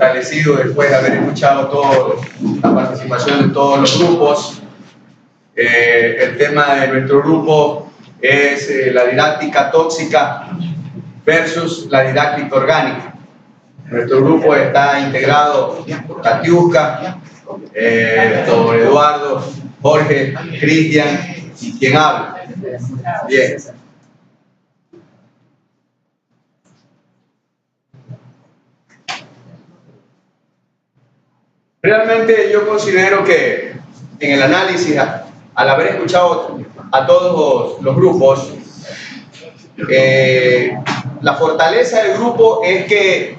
fortalecido después de haber escuchado toda la participación de todos los grupos. El tema de nuestro grupo es la didáctica tóxica versus la didáctica orgánica. Nuestro grupo está integrado por Katiuska, don Eduardo, Jorge, Cristian y quien habla. Bien. Realmente yo considero que en el análisis, al haber escuchado a todos los grupos, la fortaleza del grupo es que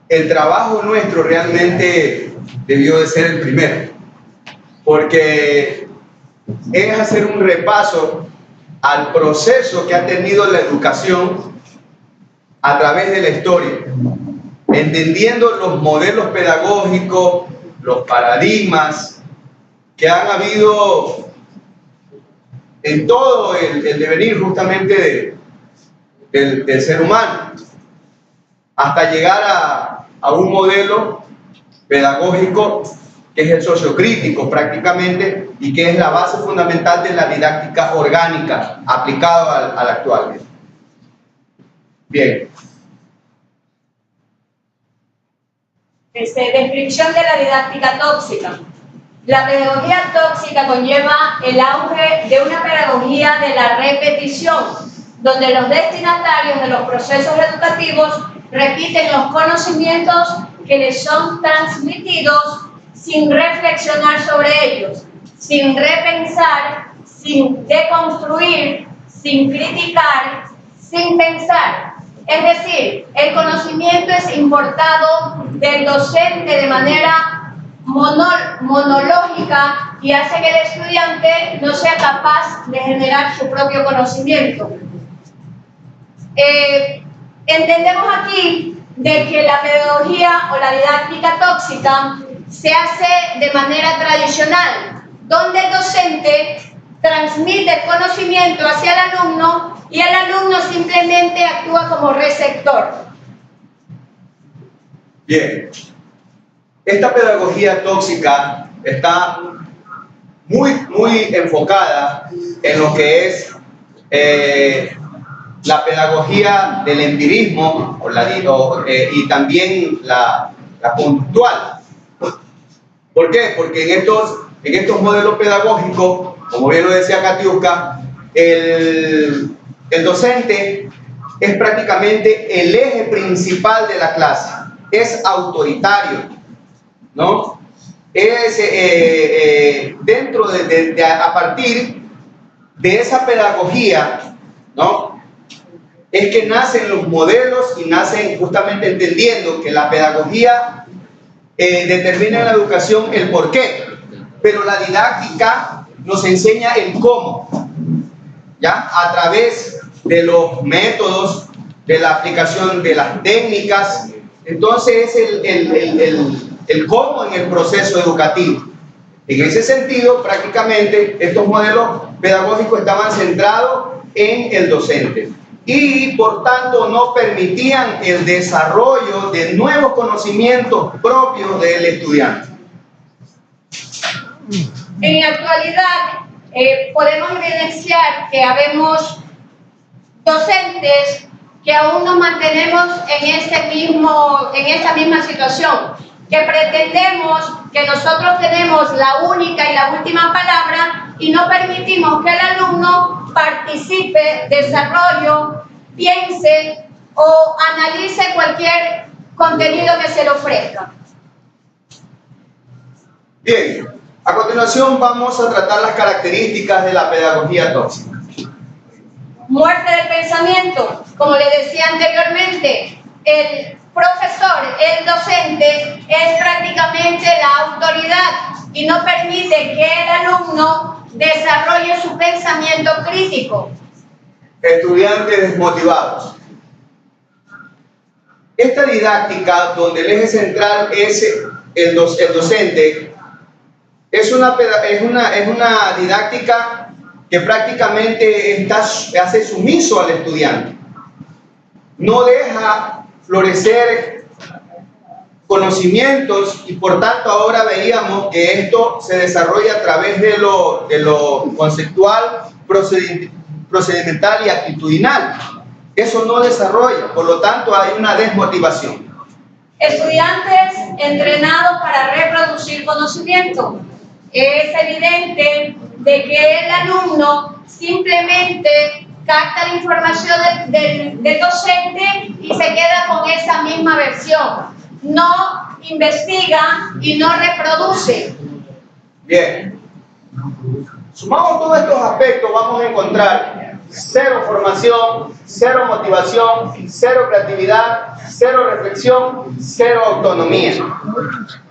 el trabajo nuestro realmente debió de ser el primero, porque es hacer un repaso al proceso que ha tenido la educación a través de la historia, entendiendo los modelos pedagógicos, los paradigmas que han habido en todo el devenir justamente del ser humano, hasta llegar a un modelo pedagógico que es el sociocrítico prácticamente, y que es la base fundamental de la didáctica orgánica aplicada al actual. Bien. Descripción de la didáctica tóxica. La pedagogía tóxica conlleva el auge de una pedagogía de la repetición, donde los destinatarios de los procesos educativos repiten los conocimientos que les son transmitidos sin reflexionar sobre ellos, sin repensar, sin deconstruir, sin criticar, sin pensar. Es decir, el conocimiento es importado del docente de manera monológica y hace que el estudiante no sea capaz de generar su propio conocimiento. Entendemos aquí de que la pedagogía o la didáctica tóxica se hace de manera tradicional, donde el docente transmite el conocimiento hacia el alumno y el alumno simplemente actúa como receptor. Bien, esta pedagogía tóxica está muy enfocada en lo que es la pedagogía del empirismo y también la conductual. ¿Por qué? Porque en estos modelos pedagógicos, como bien lo decía Katiuska, el docente es prácticamente el eje principal de la clase, es autoritario, ¿no? Es dentro a partir de esa pedagogía, ¿no? Es que nacen los modelos y nacen justamente entendiendo que la pedagogía determina en la educación el por qué, pero la didáctica nos enseña el cómo, ¿ya? A través de los métodos, de la aplicación de las técnicas. Entonces es el cómo en el proceso educativo. En ese sentido, prácticamente estos modelos pedagógicos estaban centrados en el docente y por tanto no permitían el desarrollo de nuevos conocimientos propios del estudiante. En la actualidad podemos evidenciar que habemos docentes que aún nos mantenemos en esta misma situación, que pretendemos que nosotros tenemos la única y la última palabra y no permitimos que el alumno participe, desarrolle, piense o analice cualquier contenido que se le ofrezca. Bien, a continuación vamos a tratar las características de la pedagogía tóxica. Muerte del pensamiento. Como le decía anteriormente, el profesor, el docente, es prácticamente la autoridad y no permite que el alumno desarrolle su pensamiento crítico. Estudiantes desmotivados. Esta didáctica, donde el eje central es el docente, es una didáctica que prácticamente hace sumiso al estudiante. No deja florecer conocimientos y por tanto ahora veíamos que esto se desarrolla a través de lo conceptual, procedimental y actitudinal. Eso no desarrolla, por lo tanto hay una desmotivación. Estudiantes entrenados para reproducir conocimiento. Es evidente de que el alumno simplemente capta la información del docente y se queda con esa misma versión. No investiga y no reproduce. Bien. Sumamos todos estos aspectos, vamos a encontrar cero formación, cero motivación, cero creatividad, cero reflexión, cero autonomía.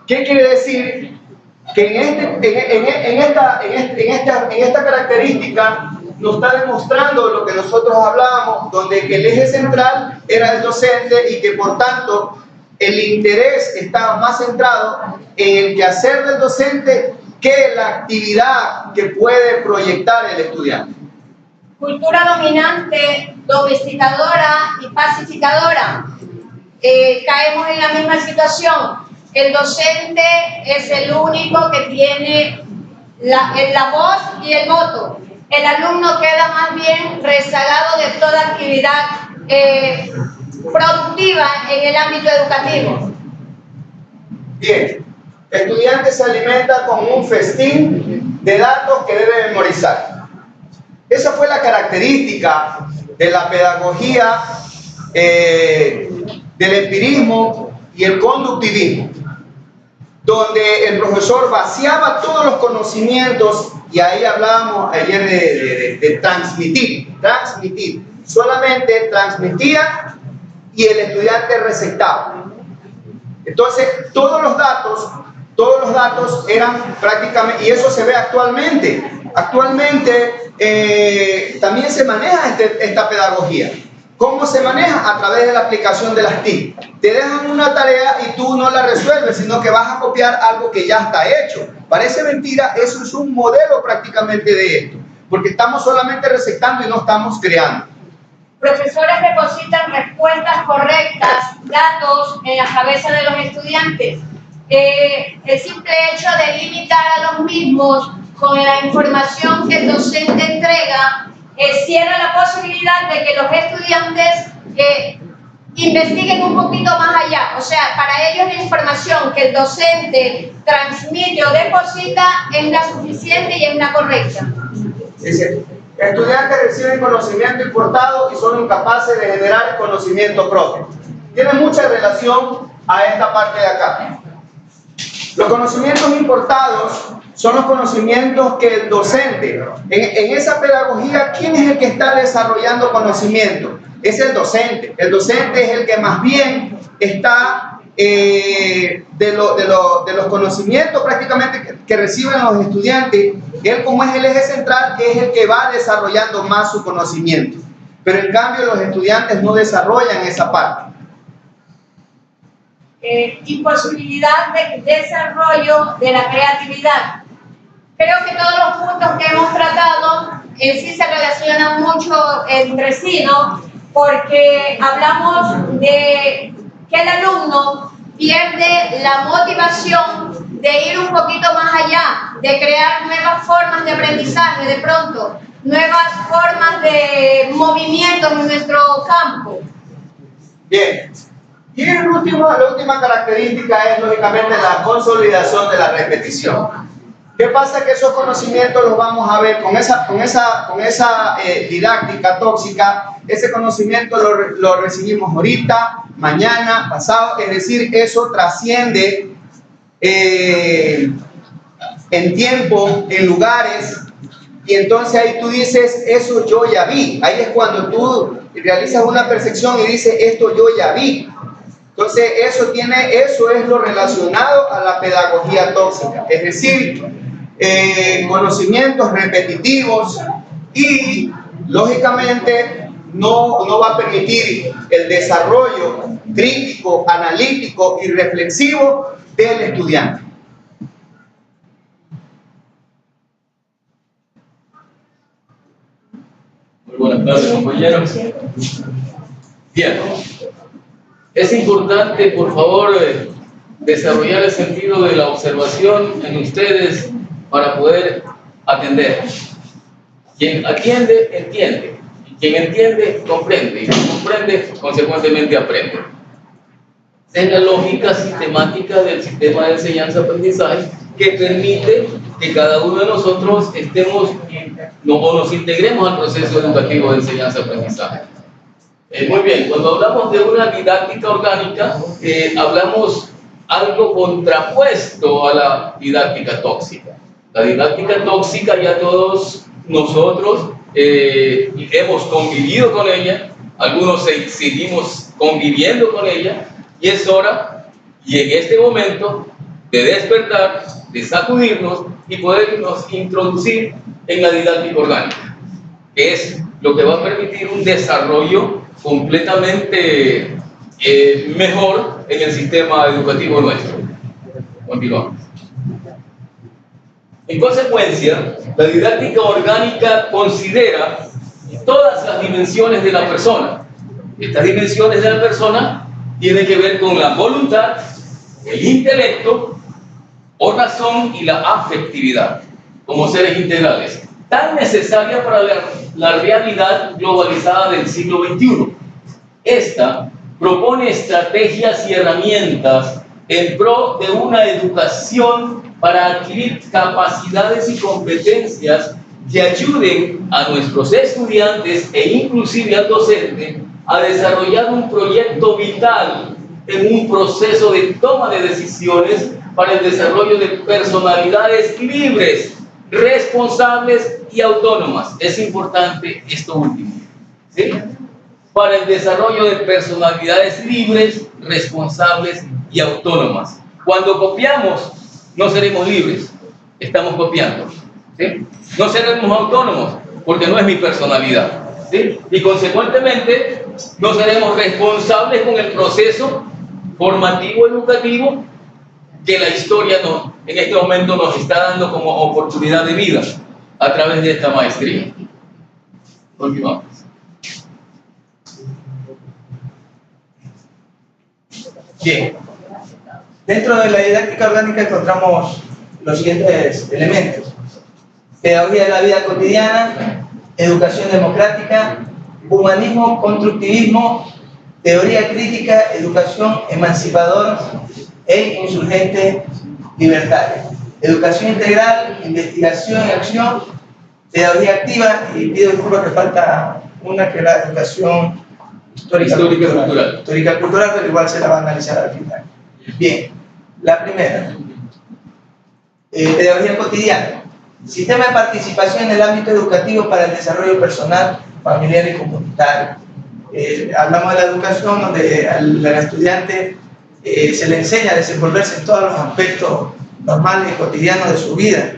¿Qué quiere decir? Que en esta característica nos está demostrando lo que nosotros hablábamos, donde el eje central era el docente y que por tanto el interés estaba más centrado en el quehacer del docente que la actividad que puede proyectar el estudiante. Cultura dominante, domesticadora y pacificadora. Caemos en la misma situación. El docente es el único que tiene la voz y el voto. El alumno queda más bien rezagado de toda actividad productiva en el ámbito educativo. Bien, el estudiante se alimenta con un festín de datos que debe memorizar. Esa fue la característica de la pedagogía del empirismo y el conductivismo, donde el profesor vaciaba todos los conocimientos, y ahí hablábamos ayer de transmitir, solamente transmitía y el estudiante receptaba. Entonces, todos los datos eran prácticamente, y eso se ve actualmente. Actualmente también se maneja esta pedagogía. ¿Cómo se maneja? A través de la aplicación de las TIC. Te dejan una tarea y tú no la resuelves, sino que vas a copiar algo que ya está hecho. Parece mentira, eso es un modelo prácticamente de esto, porque estamos solamente receptando y no estamos creando. Profesores depositan respuestas correctas, datos en la cabeza de los estudiantes. El simple hecho de limitar a los mismos con la información que el docente entrega cierra la posibilidad de que los estudiantes investiguen un poquito más allá. O sea, para ellos la información que el docente transmite o deposita es la suficiente y es la correcta. Dice, estudiantes reciben conocimiento importado y son incapaces de generar conocimiento propio. Tiene mucha relación a esta parte de acá. Los conocimientos importados son los conocimientos que el docente, en esa pedagogía, ¿quién es el que está desarrollando conocimiento? Es el docente. El docente es el que más bien está de los conocimientos prácticamente que reciben los estudiantes. Él, como es el eje central, es el que va desarrollando más su conocimiento. Pero en cambio los estudiantes no desarrollan esa parte. Imposibilidad de desarrollo de la creatividad. Creo que todos los puntos que hemos tratado en sí se relacionan mucho entre sí, ¿no? Porque hablamos de que el alumno pierde la motivación de ir un poquito más allá, de crear nuevas formas de aprendizaje, de pronto, nuevas formas de movimiento en nuestro campo. Bien. Y la última característica es, lógicamente, la consolidación de la repetición. ¿Qué pasa? Que esos conocimientos los vamos a ver con esa didáctica tóxica. Ese conocimiento lo recibimos ahorita, mañana, pasado. Es decir, eso trasciende en tiempo, en lugares. Y entonces ahí tú dices, eso yo ya vi. Ahí es cuando tú realizas una percepción y dices, esto yo ya vi. Entonces, eso es lo relacionado a la pedagogía tóxica, es decir, conocimientos repetitivos y, lógicamente, no va a permitir el desarrollo crítico, analítico y reflexivo del estudiante. Muy buenas tardes, compañeros. Bien. Es importante, por favor, desarrollar el sentido de la observación en ustedes para poder atender. Quien atiende, entiende. Y quien entiende, comprende. Y quien comprende, consecuentemente aprende. Es la lógica sistemática del sistema de enseñanza-aprendizaje que permite que cada uno de nosotros estemos o nos integremos al proceso educativo de enseñanza-aprendizaje. Muy bien, cuando hablamos de una didáctica orgánica, hablamos algo contrapuesto a la didáctica tóxica. La didáctica tóxica ya todos nosotros hemos convivido con ella, algunos seguimos conviviendo con ella, y es hora, y en este momento, de despertar, de sacudirnos y podernos introducir en la didáctica orgánica, que es lo que va a permitir un desarrollo completamente mejor en el sistema educativo nuestro. Continuamos. En consecuencia, la didáctica orgánica considera todas las dimensiones de la persona. Estas dimensiones de la persona tienen que ver con la voluntad, el intelecto, o razón y la afectividad, como seres integrales, tan necesaria para la realidad globalizada del siglo XXI. Esta propone estrategias y herramientas en pro de una educación para adquirir capacidades y competencias que ayuden a nuestros estudiantes e inclusive al docente a desarrollar un proyecto vital en un proceso de toma de decisiones para el desarrollo de personalidades libres, responsables y autónomas. Es importante esto último, ¿sí? Para el desarrollo de personalidades libres, responsables y autónomas. Cuando copiamos, no seremos libres, estamos copiando, ¿sí? No seremos autónomos, porque no es mi personalidad, ¿sí? Y consecuentemente, no seremos responsables con el proceso formativo educativo que la historia en este momento nos está dando como oportunidad de vida a través de esta maestría. Continuamos. Bien, dentro de la didáctica orgánica encontramos los siguientes elementos: pedagogía de la vida cotidiana, educación democrática, humanismo, constructivismo, teoría crítica, educación emancipadora e insurgente libertaria, educación integral, investigación y acción, pedagogía activa, y pido disculpas que falta una, que es la educación histórica cultural, pero igual se la va a analizar al final. Bien, la primera, pedagogía cotidiana, sistema de participación en el ámbito educativo para el desarrollo personal, familiar y comunitario. Hablamos de la educación donde al estudiante se le enseña a desenvolverse en todos los aspectos normales y cotidianos de su vida.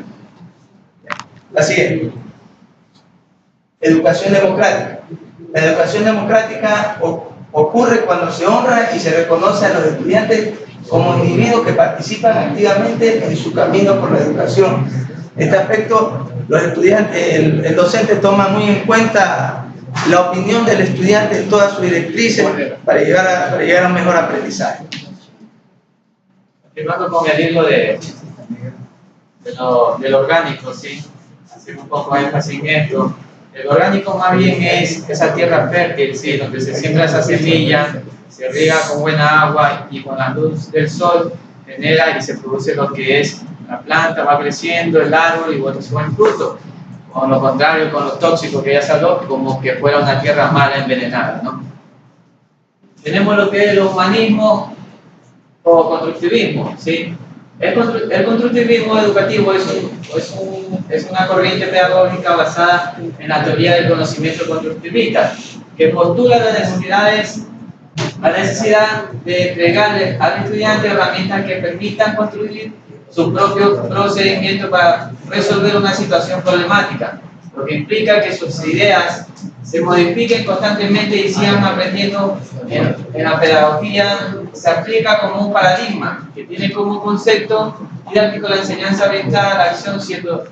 La siguiente, educación democrática. La educación democrática ocurre cuando se honra y se reconoce a los estudiantes como individuos que participan activamente en su camino por la educación. Este aspecto, los estudiantes, el docente toma muy en cuenta la opinión del estudiante en todas sus directrices para llegar a un mejor aprendizaje. Continuando con el hilo del orgánico, ¿sí? Hacer un poco de énfasis en esto. El orgánico más bien es esa tierra fértil, ¿sí? Donde se siembra esa semilla, se riega con buena agua y con la luz del sol genera y se produce lo que es la planta, va creciendo el árbol y bota su buen fruto. Con lo contrario, con los tóxicos que ya se habló, como que fuera una tierra mala, envenenada, ¿no? Tenemos lo que es el humanismo o constructivismo, ¿sí? El constructivismo educativo es una corriente pedagógica basada en la teoría del conocimiento constructivista, que postula la necesidad de entregarle al estudiante herramientas que permitan construir su propio procedimiento para resolver una situación problemática, lo que implica que sus ideas se modifiquen constantemente y sigan aprendiendo. En la pedagogía se aplica como un paradigma que tiene como concepto didáctico la enseñanza orientada a la acción, siendo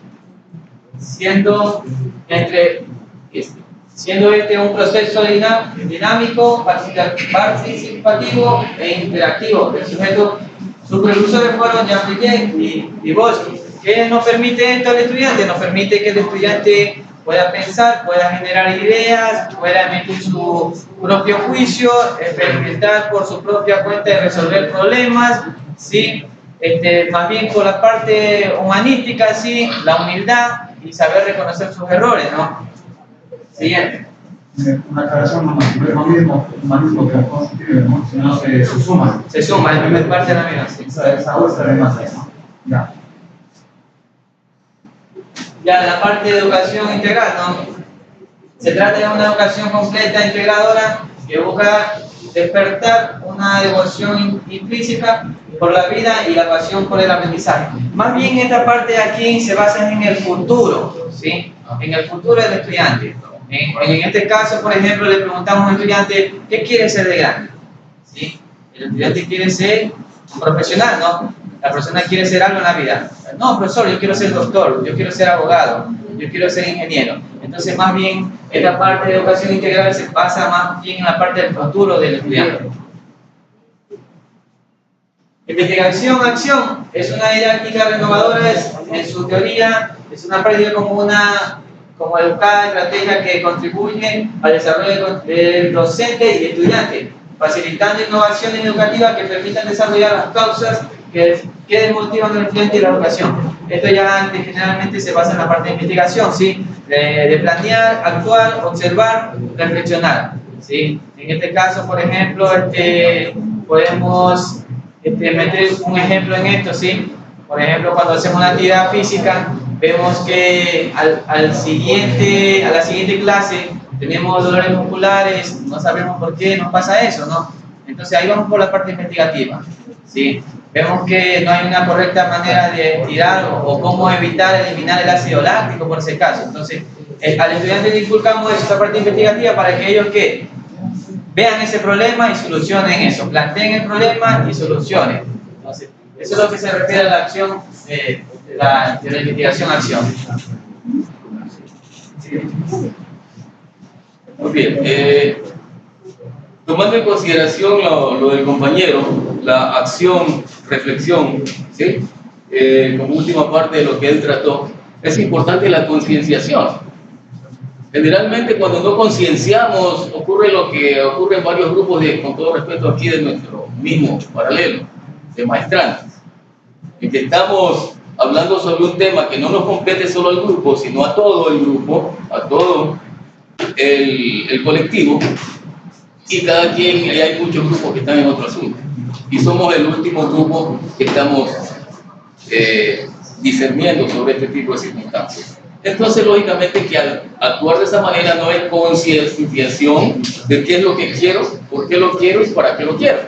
este un proceso dinámico, participativo e interactivo. El sujeto Sus precursores fueron Jean Piaget y Boschi. ¿Qué nos permite esto al estudiante? Nos permite que el estudiante pueda pensar, pueda generar ideas, pueda emitir su propio juicio, experimentar por su propia cuenta y resolver problemas, ¿sí? Más bien por la parte humanística, ¿sí? La humildad y saber reconocer sus errores, ¿no? Siguiente. Una aclaración, no es humanismo que constituye, sino que se suma. Se suma, es la primera parte de la vida, sí. Esa vuestra es más eso. Ya. Ya la parte de educación integral, ¿no? Se trata de una educación completa, integradora, que busca despertar una devoción implícita por la vida y la pasión por el aprendizaje. Más bien esta parte de aquí se basa en el futuro, ¿sí? En el futuro del estudiante. En este caso, por ejemplo, le preguntamos a un estudiante, ¿qué quiere ser de grande? ¿Sí? El estudiante quiere ser un profesional, ¿no? La persona quiere ser algo en la vida. No, profesor, yo quiero ser doctor, yo quiero ser abogado, yo quiero ser ingeniero. Entonces, más bien, esta parte de educación integral se basa más bien en la parte del futuro del estudiante. Investigación-acción es una didáctica renovadora, en su teoría es una práctica como educada estrategia que contribuye al desarrollo del docente y estudiante, facilitando innovaciones educativas que permitan desarrollar las causas que desmotivan al estudiante y la educación. Esto ya generalmente se basa en la parte de investigación, ¿sí? De planear, actuar, observar, reflexionar, ¿sí? En este caso, por ejemplo, podemos meter un ejemplo en esto, ¿sí? Por ejemplo, cuando hacemos una actividad física, vemos que a la siguiente clase tenemos dolores musculares, no sabemos por qué nos pasa eso, ¿no? Entonces ahí vamos por la parte investigativa, ¿sí? Vemos que no hay una correcta manera de tirar o cómo evitar eliminar el ácido láctico por ese caso. Entonces, al estudiante le inculcamos esta parte investigativa para que ellos que vean ese problema y solucionen eso, planteen el problema y solucionen. Entonces, eso es lo que se refiere a la acción, de la investigación-acción. Muy bien. Tomando en consideración lo del compañero, la acción, reflexión, ¿sí? Como última parte de lo que él trató, es importante la concienciación. Generalmente cuando no concienciamos ocurre lo que ocurre en varios grupos, con todo respeto aquí de nuestro mismo paralelo, de maestrantes, en que estamos hablando sobre un tema que no nos compete solo al grupo, sino a todo el grupo, a todo el colectivo, y cada quien, hay muchos grupos que están en otro asunto, y somos el último grupo que estamos discerniendo sobre este tipo de circunstancias. Entonces, lógicamente, que al actuar de esa manera no hay concienciación de qué es lo que quiero, por qué lo quiero y para qué lo quiero.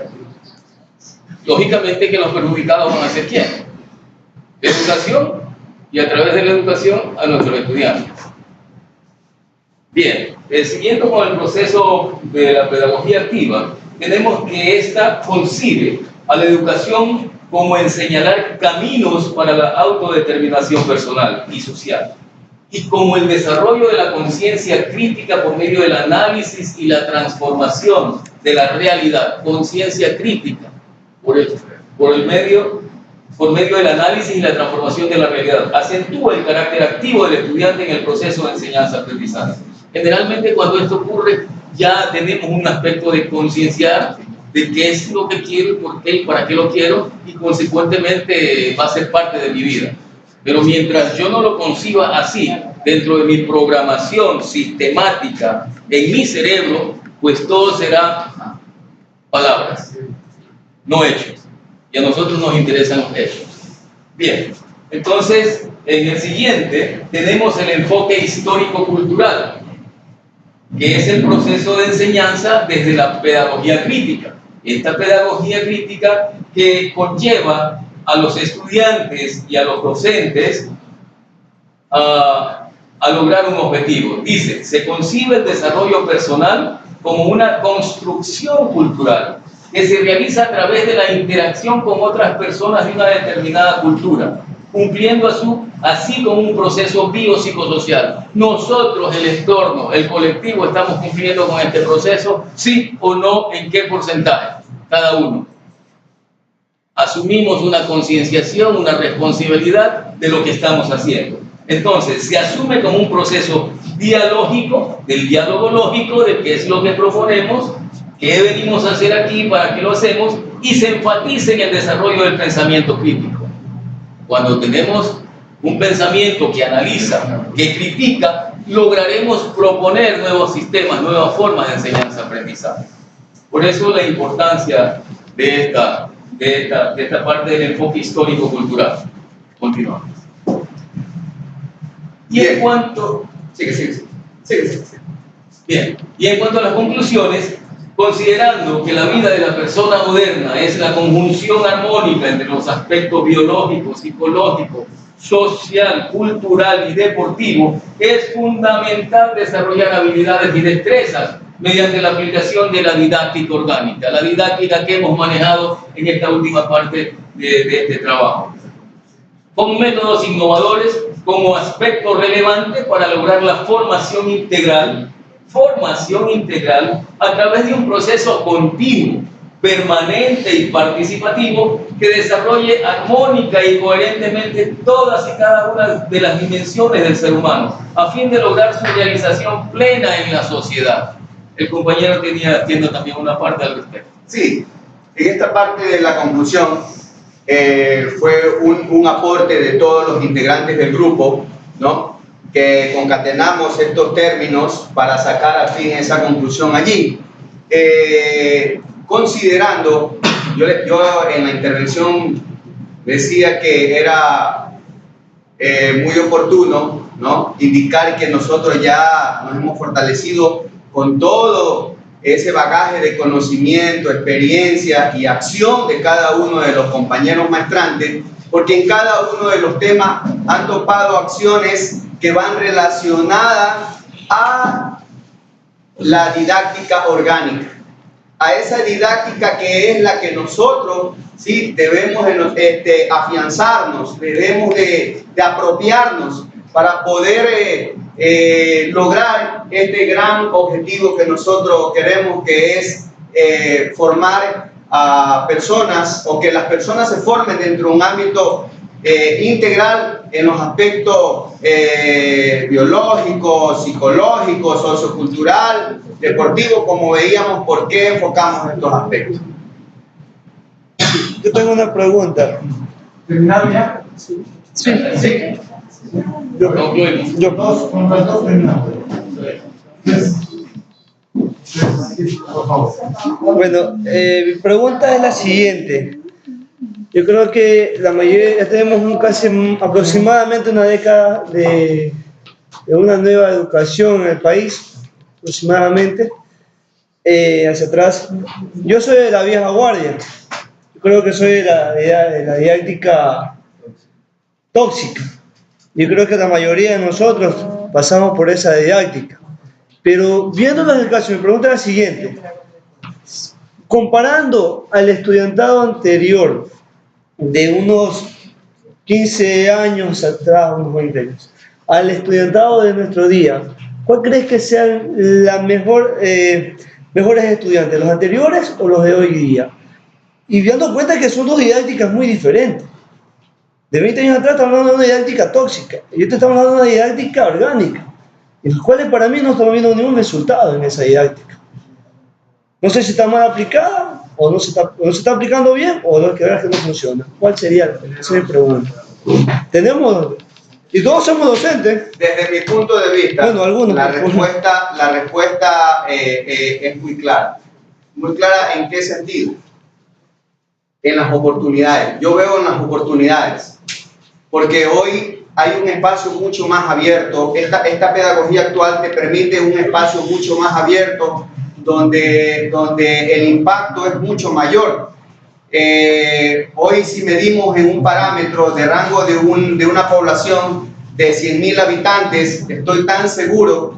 Lógicamente que los perjudicados van a ser ¿quién? Educación, y a través de la educación a nuestros estudiantes. Bien, siguiendo con el proceso de la pedagogía activa, tenemos que esta concibe a la educación como en señalar caminos para la autodeterminación personal y social, y como el desarrollo de la conciencia crítica por medio del análisis y la transformación de la realidad. Conciencia crítica por medio del análisis y la transformación de la realidad. Acentúa el carácter activo del estudiante en el proceso de enseñanza-aprendizaje. Generalmente cuando esto ocurre ya tenemos un aspecto de concienciar de qué es lo que quiero y por qué y para qué lo quiero, y consecuentemente va a ser parte de mi vida. Pero mientras yo no lo conciba así, dentro de mi programación sistemática, en mi cerebro, pues todo será palabras, no hechos. Y a nosotros nos interesan los hechos. Bien, entonces, en el siguiente tenemos el enfoque histórico-cultural, que es el proceso de enseñanza desde la pedagogía crítica. Esta pedagogía crítica que conlleva a los estudiantes y a los docentes a lograr un objetivo. Dice, se concibe el desarrollo personal como una construcción cultural que se realiza a través de la interacción con otras personas de una determinada cultura, cumpliendo así como un proceso biopsicosocial. Nosotros, el entorno, el colectivo, estamos cumpliendo con este proceso, sí o no, en qué porcentaje, cada uno. asumimos una concienciación, una responsabilidad de lo que estamos haciendo. Entonces, se asume como un proceso dialógico, del diálogo lógico, de qué es lo que proponemos, qué venimos a hacer aquí, para qué lo hacemos, y se enfatiza en el desarrollo del pensamiento crítico. Cuando tenemos un pensamiento que analiza, que critica, lograremos proponer nuevos sistemas, nuevas formas de enseñanza-aprendizaje. Por eso la importancia de esta parte del enfoque histórico-cultural. Continuamos. Y en cuanto... Sigue. Bien, y en cuanto a las conclusiones, considerando que la vida de la persona moderna es la conjunción armónica entre los aspectos biológico, psicológico, social, cultural y deportivo, es fundamental desarrollar habilidades y destrezas mediante la aplicación de la didáctica orgánica, la didáctica que hemos manejado en esta última parte de este trabajo, con métodos innovadores como aspecto relevante para lograr la formación integral a través de un proceso continuo, permanente y participativo que desarrolle armónica y coherentemente todas y cada una de las dimensiones del ser humano, a fin de lograr su realización plena en la sociedad. El compañero tiene también una parte al respecto. Sí, en esta parte de la conclusión fue un aporte de todos los integrantes del grupo, ¿no?, que concatenamos estos términos para sacar al fin esa conclusión allí. Considerando, yo en la intervención decía que era muy oportuno, ¿no?, indicar que nosotros ya nos hemos fortalecido con todo ese bagaje de conocimiento, experiencia y acción de cada uno de los compañeros maestrantes, porque en cada uno de los temas han topado acciones que van relacionadas a la didáctica orgánica, a esa didáctica que es la que nosotros, ¿sí?, debemos afianzarnos, debemos de apropiarnos para poder lograr este gran objetivo que nosotros queremos, que es formar a personas, o que las personas se formen dentro de un ámbito integral en los aspectos biológicos, psicológicos, sociocultural, deportivo, como veíamos. ¿Por qué enfocamos estos aspectos? Yo tengo una pregunta. ¿Terminaron ya? Sí. Yo. Con los dos terminamos. Por favor. Bueno, mi pregunta es la siguiente. Yo creo que la mayoría, ya tenemos casi aproximadamente una década de una nueva educación en el país, aproximadamente, hacia atrás. Yo soy de la vieja guardia. Yo creo que soy de la didáctica tóxica. Yo creo que la mayoría de nosotros pasamos por esa didáctica. Pero viendo el caso, mi pregunta es la siguiente. Comparando al estudiantado anterior de unos 15 años atrás, unos 20 años, al estudiantado de nuestro día, ¿cuál crees que sean las mejores estudiantes, los anteriores o los de hoy día? Y dando cuenta que son dos didácticas muy diferentes. De 20 años atrás estamos hablando de una didáctica tóxica y ahorita estamos hablando de una didáctica orgánica, en las cuales para mí no estamos viendo ningún resultado en esa didáctica. No sé si está mal aplicada o no se está aplicando bien, o no, que veas que no funciona. ¿Cuál sería? Esa es mi pregunta. Tenemos, y todos somos docentes. Desde mi punto de vista, bueno, algunos, la respuesta es muy clara. Muy clara, ¿en qué sentido? En las oportunidades. Yo veo en las oportunidades, porque hoy hay un espacio mucho más abierto. Esta pedagogía actual te permite un espacio mucho más abierto, donde el impacto es mucho mayor. Hoy, si medimos en un parámetro de rango de una población de 100.000 habitantes, estoy tan seguro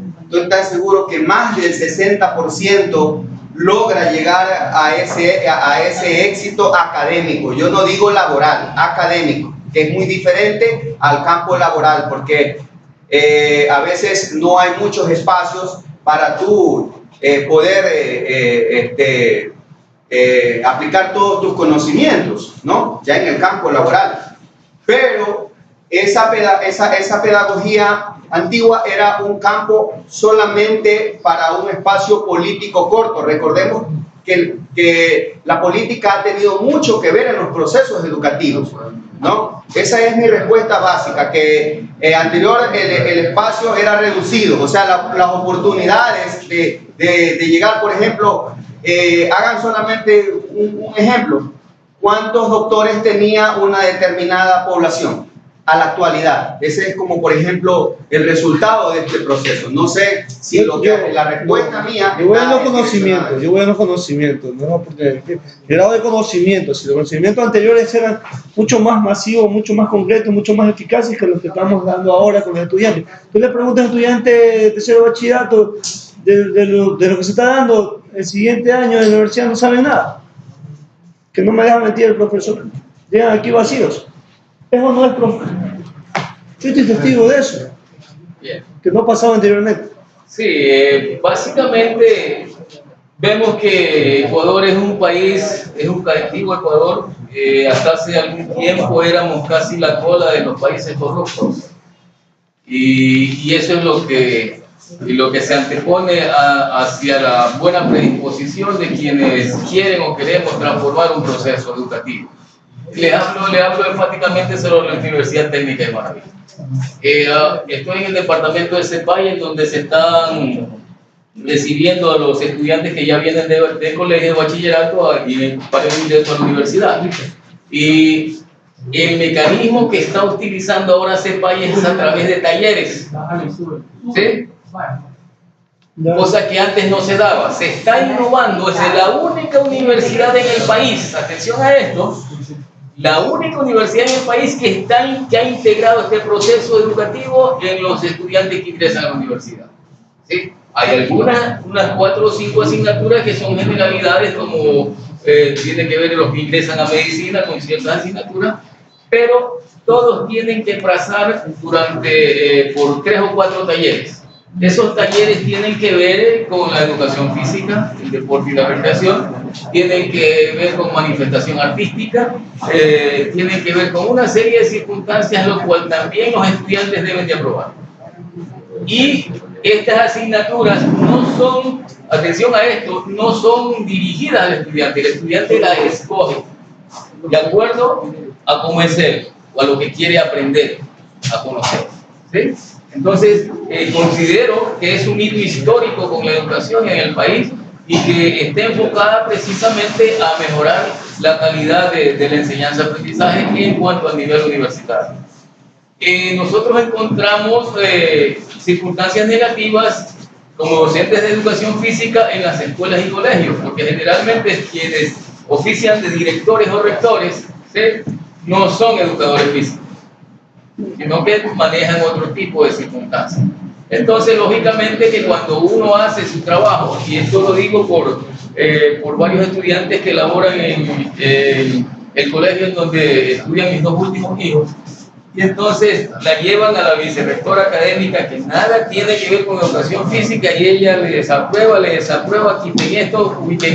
que más del 60% logra llegar a ese éxito académico. Yo no digo laboral, académico, que es muy diferente al campo laboral, porque a veces no hay muchos espacios para tú poder aplicar todos tus conocimientos, ¿no? Ya en el campo laboral. Pero esa pedagogía antigua era un campo solamente para un espacio político corto. Recordemos que la política ha tenido mucho que ver en los procesos educativos, ¿no? Esa es mi respuesta básica, que anterior el espacio era reducido, o sea, las oportunidades de llegar, por ejemplo, hagan solamente un ejemplo. ¿Cuántos doctores tenía una determinada población a la actualidad? Ese es como, por ejemplo, el resultado de este proceso. No sé si la respuesta mía... Yo voy a los conocimientos, ¿no? Porque el grado de conocimiento, si los conocimientos anteriores eran mucho más masivos, mucho más concretos, mucho más eficaces que los que estamos dando ahora con los estudiantes. Tú le preguntas a un estudiante de tercero bachillerato de lo que se está dando el siguiente año de la universidad, no sabe nada. Que no me deja mentir el profesor. Llegan aquí vacíos. Eso no es profe. Yo estoy testigo de eso. Bien. Que no pasaba anteriormente. Sí, básicamente vemos que Ecuador es un país, es un colectivo Ecuador. Hasta hace algún tiempo éramos casi la cola de los países corruptos. Y eso es lo que se antepone hacia la buena predisposición de quienes quieren o queremos transformar un proceso educativo. Le hablo enfáticamente sobre la Universidad Técnica de Manaví. Estoy en el departamento de CEPAY, en donde se están recibiendo a los estudiantes que ya vienen de colegio de bachillerato para el ingreso a la universidad. Y el mecanismo que está utilizando ahora CEPAY es a través de talleres. ¿Sí? Cosa que antes no se daba. Se está innovando, es la única universidad en el país, atención a esto, la única universidad en el país que ha integrado este proceso educativo en los estudiantes que ingresan a la universidad. ¿Sí? Hay unas 4 o 5 asignaturas que son generalidades, como tiene que ver los que ingresan a medicina con ciertas asignaturas, pero todos tienen que pasar por 3 o 4 talleres. Esos talleres tienen que ver con la educación física, el deporte y la recreación, tienen que ver con manifestación artística, tienen que ver con una serie de circunstancias, lo cual también los estudiantes deben de aprobar. Y estas asignaturas no son, atención a esto, no son dirigidas al estudiante, el estudiante las escoge de acuerdo a cómo es él o a lo que quiere aprender a conocer. ¿Sí? Entonces, considero que es un hito histórico con la educación en el país y que esté enfocada precisamente a mejorar la calidad de la enseñanza-aprendizaje en cuanto al nivel universitario. Nosotros encontramos circunstancias negativas como docentes de educación física en las escuelas y colegios, porque generalmente quienes ofician de directores o rectores, ¿sí?, no son educadores físicos, sino que manejan otro tipo de circunstancias. Entonces, lógicamente que cuando uno hace su trabajo, y esto lo digo por varios estudiantes que laboran en el colegio en donde estudian mis 2 últimos hijos, y entonces la llevan a la vicerrectora académica que nada tiene que ver con educación física y ella le desaprueba, quiten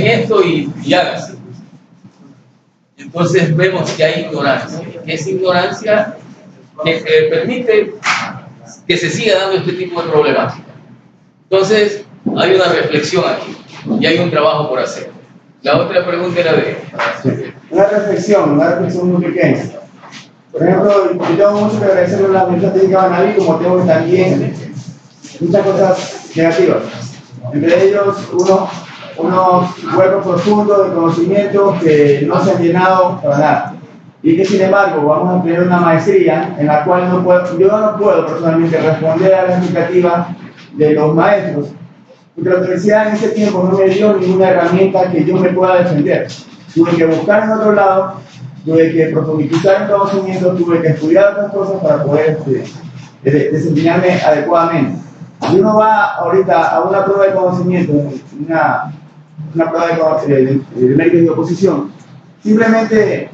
esto y háganse. Entonces vemos que hay ignorancia, que esa ignorancia que permite que se siga dando este tipo de problemática. Entonces, hay una reflexión aquí y hay un trabajo por hacer. La otra pregunta era Una reflexión muy pequeña. Por ejemplo, yo tengo mucho que agradecerle a la Universidad Técnica de Manaví, como tengo también muchas cosas negativas. Entre ellos, unos huecos profundos de conocimiento que no se han llenado para nada. Y que sin embargo vamos a tener una maestría en la cual yo no puedo personalmente responder a la expectativa de los maestros, porque la universidad en ese tiempo no me dio ninguna herramienta que yo me pueda defender. Tuve que buscar en otro lado, tuve que profundizar en conocimiento, tuve que estudiar otras cosas para poder desempeñarme adecuadamente. Si uno va ahorita a una prueba de conocimiento, una prueba de méritos de oposición, simplemente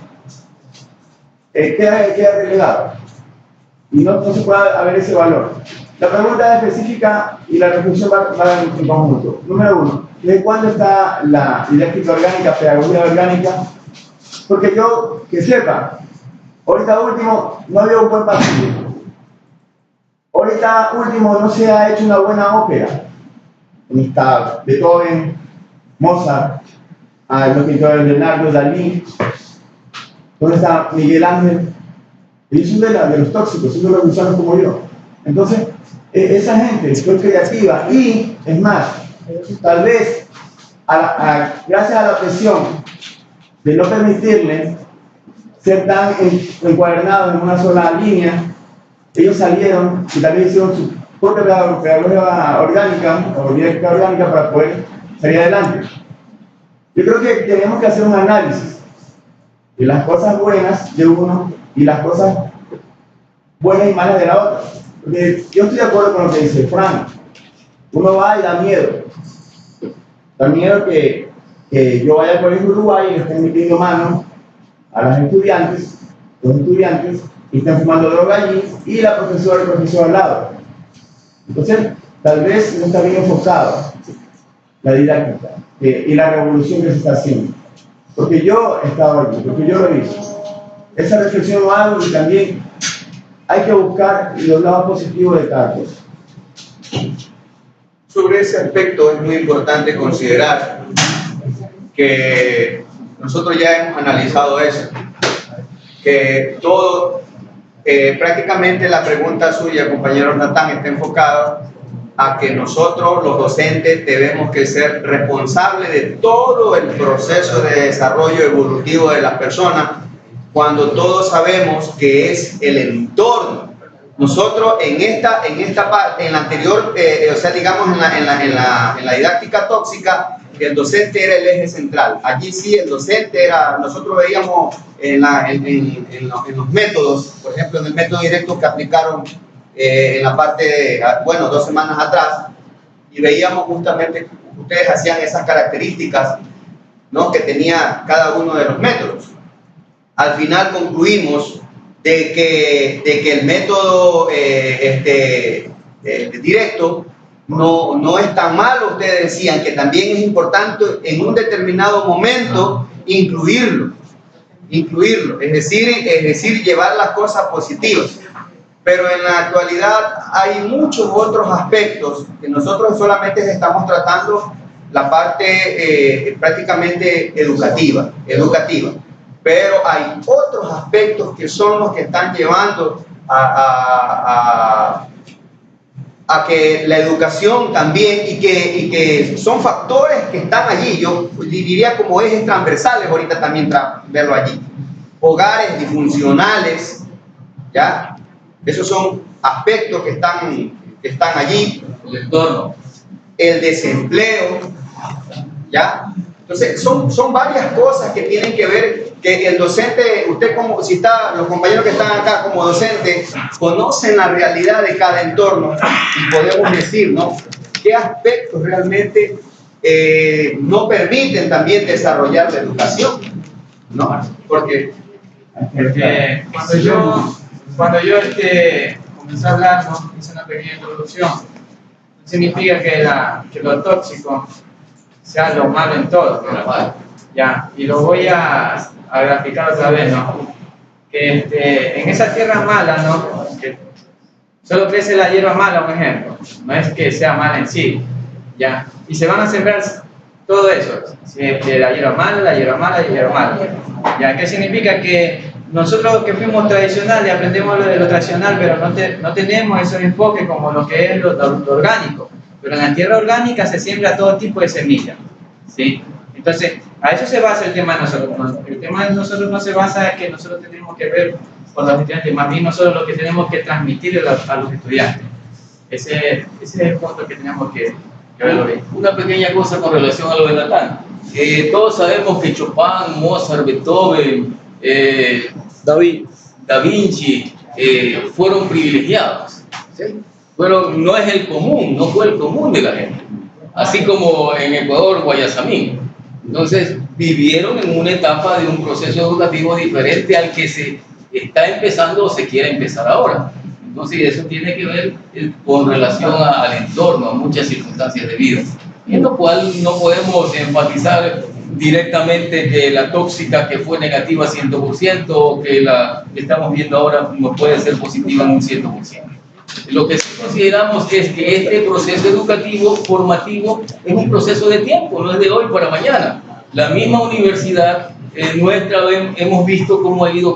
queda relegado y no se puede haber ese valor. La pregunta es específica y la reflexión va en conjunto. Número uno, ¿desde cuándo está la didáctica orgánica, pedagogía orgánica? Porque yo, que sepa, ahorita último no había un buen partido. Ahorita último no se ha hecho una buena ópera. Está Beethoven, Mozart, los pintores Leonardo, Dalí. ¿Dónde está Miguel Ángel? Ellos son de los tóxicos, son de los gusanos como yo. Entonces, esa gente fue creativa y, es más, tal vez, gracias a la presión de no permitirles ser tan encuadernados en una sola línea, ellos salieron y también hicieron su propia pedagogía orgánica o didáctica orgánica para poder salir adelante. Yo creo que tenemos que hacer un análisis de las cosas buenas de uno y las cosas buenas y malas de la otra. Porque yo estoy de acuerdo con lo que dice Frank. Uno va y da miedo. Da miedo que yo vaya al colegio Uruguay y le estén metiendo mano a los estudiantes, y estén fumando droga allí, y la profesora y el profesor al lado. Entonces, tal vez no está bien enfocado la didáctica y la revolución que se está haciendo. Porque yo he estado aquí, porque yo lo he visto. Esa reflexión lo hago y también hay que buscar los lados positivos de cada cosa. Sobre ese aspecto es muy importante considerar que nosotros ya hemos analizado eso, que todo, prácticamente la pregunta suya, compañero Natán, está enfocada a que nosotros, los docentes, debemos que ser responsables de todo el proceso de desarrollo evolutivo de las personas, cuando todos sabemos que es el entorno. Nosotros en esta parte, en la anterior, o sea, digamos en la didáctica tóxica, el docente era el eje central. Allí sí el docente era, nosotros veíamos en los métodos, por ejemplo, en el método directo que aplicaron en la parte, bueno, 2 semanas atrás, y veíamos justamente, ustedes hacían esas características, ¿no?, que tenía cada uno de los métodos. Al final concluimos de que el método directo no es tan malo. Ustedes decían que también es importante en un determinado momento incluirlo, es decir, llevar las cosas positivas. Pero en la actualidad hay muchos otros aspectos que nosotros solamente estamos tratando la parte prácticamente educativa. Pero hay otros aspectos que son los que están llevando a que la educación también, y que son factores que están allí, yo diría como ejes transversales, ahorita también verlo allí. Hogares disfuncionales, ¿ya? Esos son aspectos que están allí. El entorno. El desempleo, ¿ya? Entonces, son varias cosas que tienen que ver, que el docente, usted como, si está, los compañeros que están acá como docentes, conocen la realidad de cada entorno y podemos decir, ¿no?, qué aspectos realmente no permiten también desarrollar la educación, ¿no? Porque cuando yo comencé a hablar, ¿no?, hice una pequeña introducción, no significa que lo tóxico sea lo malo en todo, ¿no? Ya, y lo voy a graficar otra vez, ¿no? Que en esa tierra mala, ¿no?, que solo crece la hierba mala, un ejemplo, no es que sea mala en sí, ya, y se van a sembrar todo eso, la hierba mala, ya, ¿qué significa? Que nosotros que fuimos tradicionales aprendemos lo de lo tradicional, pero no tenemos esos enfoques como lo que es lo orgánico. Pero en la tierra orgánica se siembra todo tipo de semillas, ¿sí? Entonces, a eso se basa el tema de nosotros. El tema de nosotros no se basa en que nosotros tenemos que ver con los estudiantes, más bien nosotros lo que tenemos que transmitir a los estudiantes. Ese es el punto que tenemos que verlo bien. Una pequeña cosa con relación a lo de Natán. Todos sabemos que Chopin, Mozart, Beethoven, Da Vinci fueron privilegiados, ¿sí? No es el común, no fue el común de la gente. Así como en Ecuador, Guayasamín. Entonces, vivieron en una etapa de un proceso educativo diferente al que se está empezando o se quiere empezar ahora. Entonces eso tiene que ver con relación al entorno, a muchas circunstancias de vida, en lo cual no podemos enfatizar directamente que la tóxica que fue negativa 100% o que la que estamos viendo ahora no puede ser positiva en un 100%. Lo que sí consideramos es que este proceso educativo, formativo, es un proceso de tiempo, no es de hoy para mañana. La misma universidad nuestra hemos visto cómo ha ido